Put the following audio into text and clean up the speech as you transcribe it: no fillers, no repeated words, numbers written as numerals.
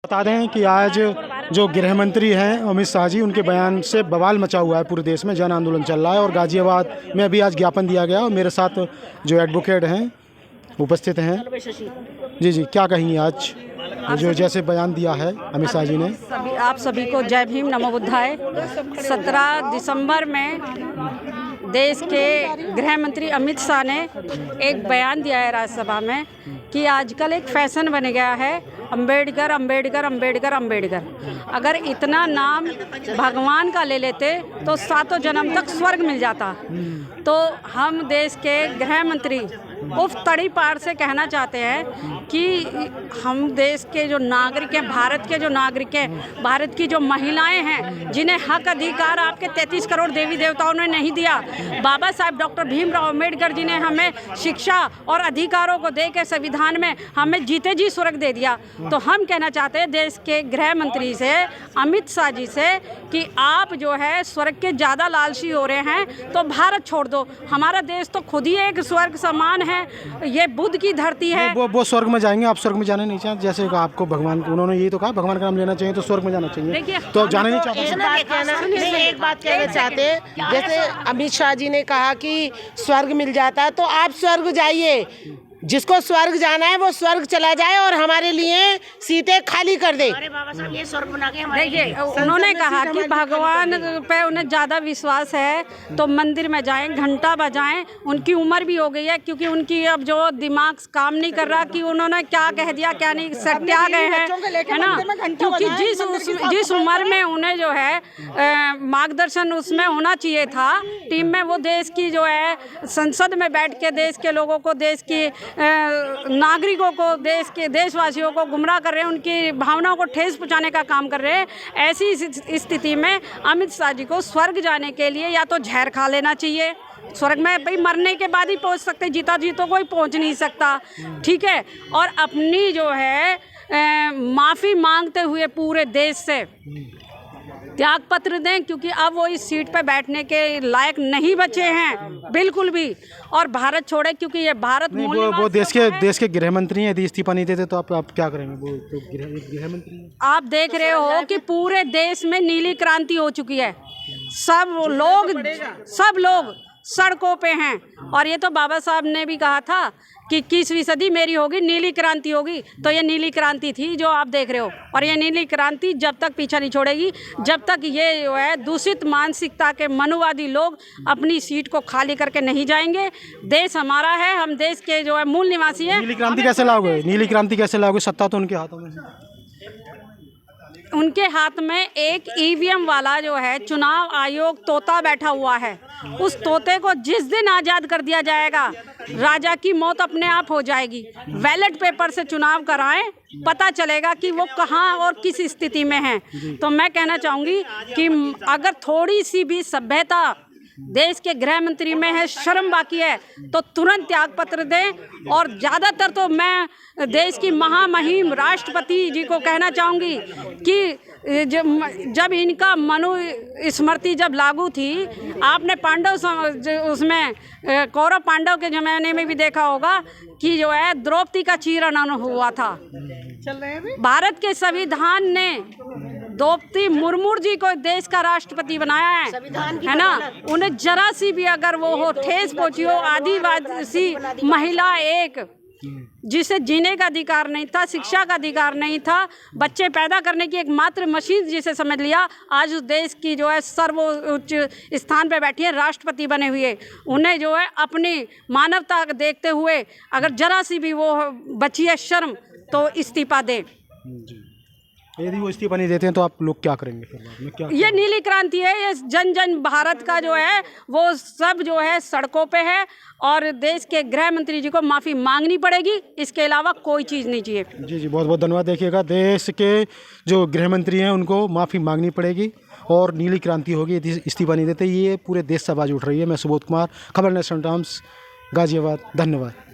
बता दें कि आज जो गृह मंत्री हैं अमित शाह जी, उनके बयान से बवाल मचा हुआ है पूरे देश में, जन आंदोलन चल रहा है और गाजियाबाद में अभी आज ज्ञापन दिया गया और मेरे साथ जो एडवोकेट हैं उपस्थित हैं। जी जी, क्या कहेंगे आज जो जैसे बयान दिया है अमित शाह जी ने? आप सभी को जय भीम, नमो बुद्धाय। 17 दिसंबर में देश के गृह मंत्री अमित शाह ने एक बयान दिया है राज्यसभा में कि आजकल एक फैशन बन गया है अंबेडकर अंबेडकर अंबेडकर अंबेडकर। अगर इतना नाम भगवान का ले लेते तो सातों जन्म तक स्वर्ग मिल जाता। तो हम देश के गृह मंत्री उफ तड़ी पार से कहना चाहते हैं कि हम देश के जो नागरिक हैं, भारत के जो नागरिक हैं, भारत की जो महिलाएं हैं, जिन्हें हक अधिकार आपके 33 करोड़ देवी देवताओं ने नहीं दिया, बाबा साहब डॉक्टर भीमराव अंबेडकर जी ने हमें शिक्षा और अधिकारों को दे के संविधान में हमें जीते जी स्वर्ग दे दिया। तो हम कहना चाहते हैं देश के गृह मंत्री से, अमित शाह जी से, कि आप जो है स्वर्ग के ज़्यादा लालची हो रहे हैं तो भारत छोड़ दो। हमारा देश तो खुद ही एक स्वर्ग समान है, ये बुद्ध की धरती है। वो स्वर्ग में जाएंगे, आप स्वर्ग में जाने नहीं चाहते? जैसे आपको भगवान, उन्होंने यही तो कहा भगवान का नाम लेना चाहिए तो स्वर्ग में जाना चाहिए, तो जाने नहीं चाहते? एक बात कहना चाहते हैं, जैसे अमित शाह जी ने कहा कि स्वर्ग मिल जाता है, तो आप स्वर्ग जाइए, जिसको स्वर्ग जाना है वो स्वर्ग चला जाए और हमारे लिए सीटें खाली कर दे। अरे बाबा साहब, ये स्वर्ग बना के देखिए, उन्होंने कहा कि भगवान पे उन्हें ज़्यादा विश्वास है तो मंदिर में जाएं, घंटा बजाएं। उनकी उम्र भी हो गई है, क्योंकि उनकी अब जो दिमाग काम नहीं कर रहा कि उन्होंने क्या कह दिया क्या नहीं, सत्या गए हैं, है ना। क्योंकि जिस उम्र में उन्हें जो है मार्गदर्शन उसमें होना चाहिए था टीम में, वो देश की जो है संसद में बैठ के देश के लोगों को, देश की नागरिकों को, देश के देशवासियों को गुमराह कर रहे हैं, उनकी भावनाओं को ठेस पहुंचाने का काम कर रहे हैं। ऐसी स्थिति में अमित शाह जी को स्वर्ग जाने के लिए या तो जहर खा लेना चाहिए। स्वर्ग में भाई मरने के बाद ही पहुंच सकते, जीता जी तो कोई पहुंच नहीं सकता, ठीक है। और अपनी जो है माफ़ी मांगते हुए पूरे देश से त्याग पत्र दें, क्योंकि अब वो इस सीट पर बैठने के लायक नहीं बचे हैं बिल्कुल भी, और भारत छोड़े, क्योंकि ये भारत वो देश के गृह मंत्री हैं। यदि इस्तीफा नहीं देते तो आप क्या करेंगे? वो तो गृह मंत्री हैं। आप देख रहे हो कि पूरे देश में नीली क्रांति हो चुकी है, सब लोग सड़कों पे हैं। और ये तो बाबा साहब ने भी कहा था कि 21वीं सदी मेरी होगी, नीली क्रांति होगी। तो ये नीली क्रांति थी जो आप देख रहे हो, और ये नीली क्रांति जब तक पीछा नहीं छोड़ेगी, जब तक ये जो है दूषित मानसिकता के मनुवादी लोग अपनी सीट को खाली करके नहीं जाएंगे। देश हमारा है, हम देश के जो है मूल निवासी हैं। नीली क्रांति कैसे लाओगे? नीली क्रांति कैसे लाओगे? सत्ता तो उनके हाथों में है। उनके हाथ में एक ईवीएम वाला जो है चुनाव आयोग तोता बैठा हुआ है। उस तोते को जिस दिन आज़ाद कर दिया जाएगा, राजा की मौत अपने आप हो जाएगी। बैलेट पेपर से चुनाव कराएं, पता चलेगा कि वो कहाँ और किस स्थिति में है। तो मैं कहना चाहूँगी कि अगर थोड़ी सी भी सभ्यता देश के गृह मंत्री में है, शर्म बाकी है, तो तुरंत त्याग पत्र दें। और ज़्यादातर तो मैं देश की महामहिम राष्ट्रपति जी को कहना चाहूँगी कि जब इनका मनु स्मृति जब लागू थी, आपने उसमें कौरव पांडव के ज़माने में भी देखा होगा कि जो है द्रौपदी का चीरहरण हुआ था। भारत के संविधान ने द्रौपदी मुर्मू जी को देश का राष्ट्रपति बनाया है ना। उन्हें जरा सी भी अगर वो हो ठेस पहुंची हो, आदिवासी महिला एक जिसे जीने का अधिकार नहीं था, शिक्षा का अधिकार नहीं था, बच्चे पैदा करने की एकमात्र मशीन जिसे समझ लिया, आज उस देश की जो है सर्वोच्च स्थान पे बैठी है, राष्ट्रपति बने हुए। उन्हें जो है अपनी मानवता देखते हुए अगर जरा सी भी वो बची है शर्म, तो इस्तीफा दें। यदि वो इस्तीफा नहीं देते हैं तो आप लोग क्या करेंगे फिर बाद में? क्या ये नीली क्रांति है, ये जन जन भारत का जो है वो सब जो है सड़कों पे है, और देश के गृह मंत्री जी को माफ़ी मांगनी पड़ेगी, इसके अलावा कोई चीज़ नहीं चाहिए। जी जी, बहुत बहुत धन्यवाद। देखिएगा, देश के जो गृह मंत्री हैं उनको माफ़ी मांगनी पड़ेगी और नीली क्रांति होगी यदि इस्तीफा नहीं देते। ये पूरे देश से आवाज़ उठ रही है। मैं सुबोध कुमार, खबर नेशनल टाइम्स, गाजियाबाद। धन्यवाद।